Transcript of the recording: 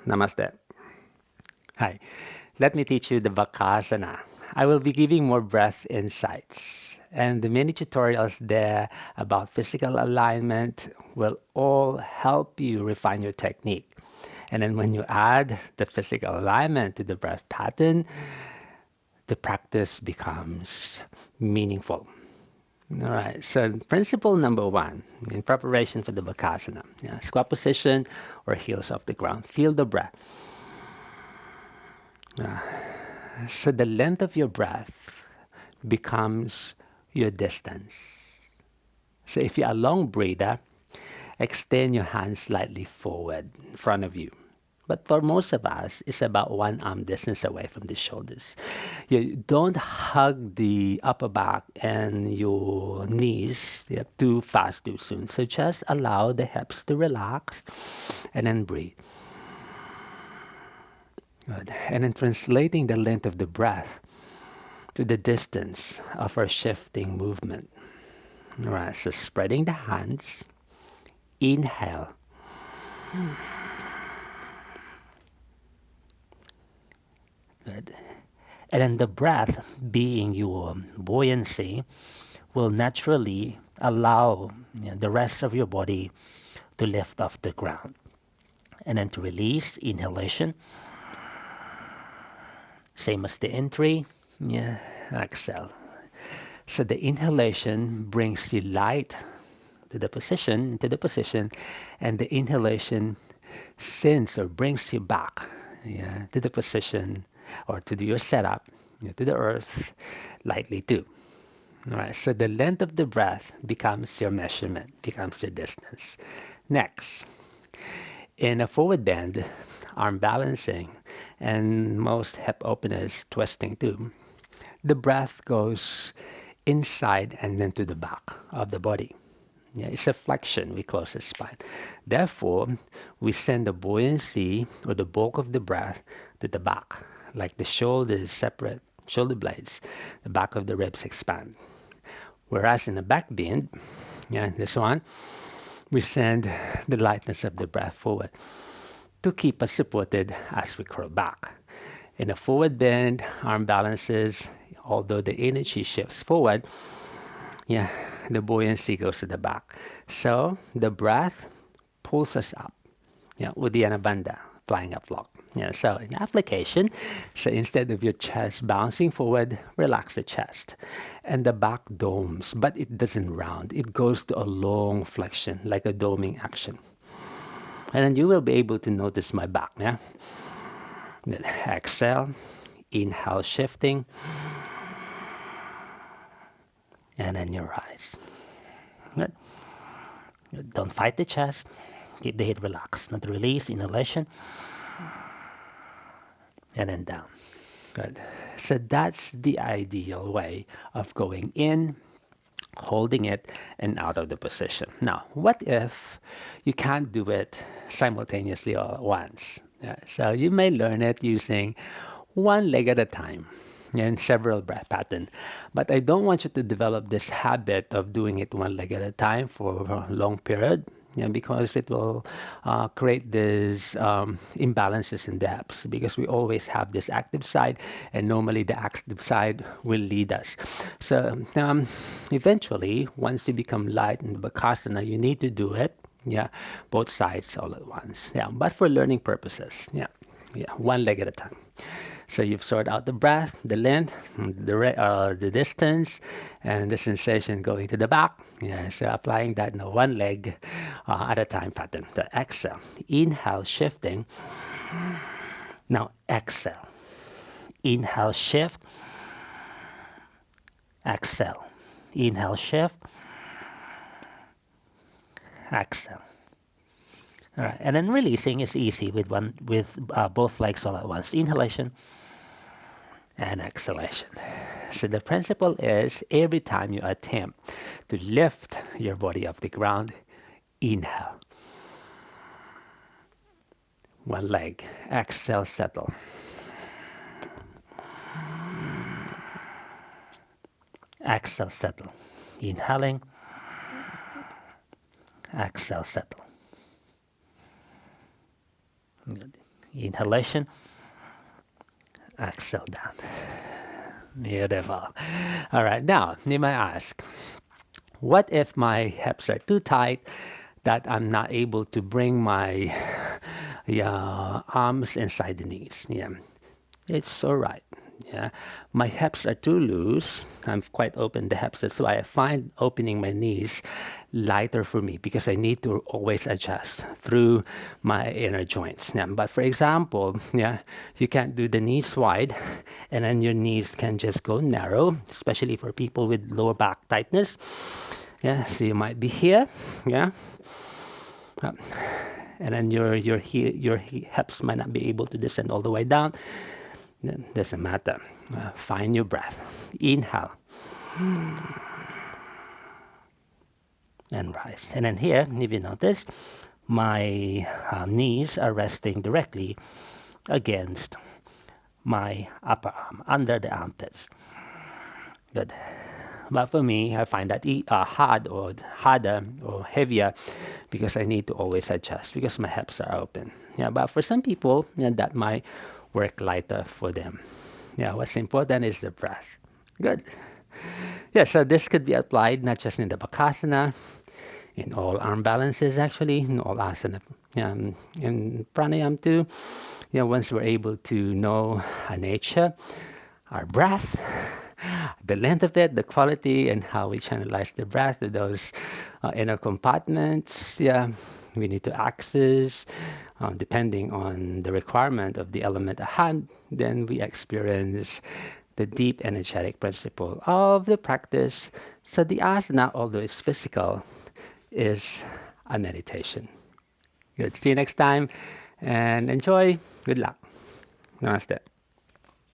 Namaste. Hi. Let me teach you the Bakasana. I will be giving more breath insights. And the many tutorials there about physical alignment will all help you refine your technique. And then when you add the physical alignment to the breath pattern, the practice becomes meaningful. All right, so principle number one in preparation for the Bakasana, squat position or heels off the ground. Feel the breath. So the length of your breath becomes your distance. So if you're a long breather, extend your hands slightly forward in front of you. But for most of us, it's about one arm distance away from the shoulders. You don't hug the upper back and your knees too fast, too soon. So just allow the hips to relax and then breathe. Good. And then translating the length of the breath to the distance of our shifting movement. All right, so spreading the hands, inhale. Good. And then the breath, being your buoyancy, will naturally allow the rest of your body to lift off the ground. And then to release, inhalation. Same as the entry, exhale. So the inhalation brings the light into the position, and the inhalation sends or brings you back to the position or to your setup, to the earth, lightly too. All right, so the length of the breath becomes your measurement, becomes your distance. Next, in a forward bend, arm balancing, and most hip openers twisting too, the breath goes inside and then to the back of the body. It's a flexion, we close the spine. Therefore, we send the buoyancy or the bulk of the breath to the back, like the shoulders separate, shoulder blades, the back of the ribs expand. Whereas in the back bend, this one, we send the lightness of the breath forward to keep us supported as we curl back. In a forward bend, arm balances, although the energy shifts forward, the buoyancy goes to the back. So the breath pulls us up. Uddiyana Bandha, flying up log. So in application, so instead of your chest bouncing forward, relax the chest. And the back domes, but it doesn't round. It goes to a long flexion, like a doming action. And then you will be able to notice my back. Then exhale, inhale, shifting. And then your rise. Good. Don't fight the chest. Keep the head relaxed. Not release, inhalation. And then down. Good. So that's the ideal way of going in, holding it, and out of the position. Now, what if you can't do it simultaneously all at once? So you may learn it using one leg at a time in several breath patterns. But I don't want you to develop this habit of doing it one leg at a time for a long period, because it will create these imbalances in the hips, because we always have this active side, and normally the active side will lead us. So eventually, once you become light in the Bakasana, you need to do it, both sides all at once. But for learning purposes, one leg at a time. So you've sorted out the breath, the length, the distance, and the sensation going to the back. So applying that in a one leg at a time pattern. The exhale, inhale, shifting. Now exhale, inhale, shift. Exhale, inhale, shift. Exhale. All right, and then releasing is easy with both legs all at once. Inhalation and exhalation. So the principle is every time you attempt to lift your body off the ground, inhale. One leg. Exhale, settle. Exhale, settle. Inhaling. Exhale, settle. Good. Inhalation, exhale down. Beautiful. All right, now you might ask, what if my hips are too tight that I'm not able to bring my arms inside the knees? Yeah, it's all right. Yeah, my hips are too loose. I'm quite open the hips. That's why I find opening my knees lighter for me because I need to always adjust through my inner joints. Yeah, but for example, yeah, you can't do the knees wide, and then your knees can just go narrow, especially for people with lower back tightness. Yeah, so you might be here. Yeah. And then your hips might not be able to descend all the way down. Doesn't matter. Find your breath. Inhale. And rise. And then here, if you notice, my knees are resting directly against my upper arm, under the armpits. Good. But for me, I find that harder or heavier because I need to always adjust because my hips are open. Yeah, but for some people, that might work lighter for them. Yeah, what's important is the breath. Good. Yeah, so this could be applied not just in the Bakasana, in all arm balances actually, in all asana, in Pranayama too. Once we're able to know our nature, our breath, the length of it, the quality, and how we channelize the breath to those inner compartments. Yeah, we need to access, depending on the requirement of the element at hand, then we experience the deep energetic principle of the practice. So the asana, although it's physical, is a meditation. Good. See you next time and enjoy. Good luck. Namaste.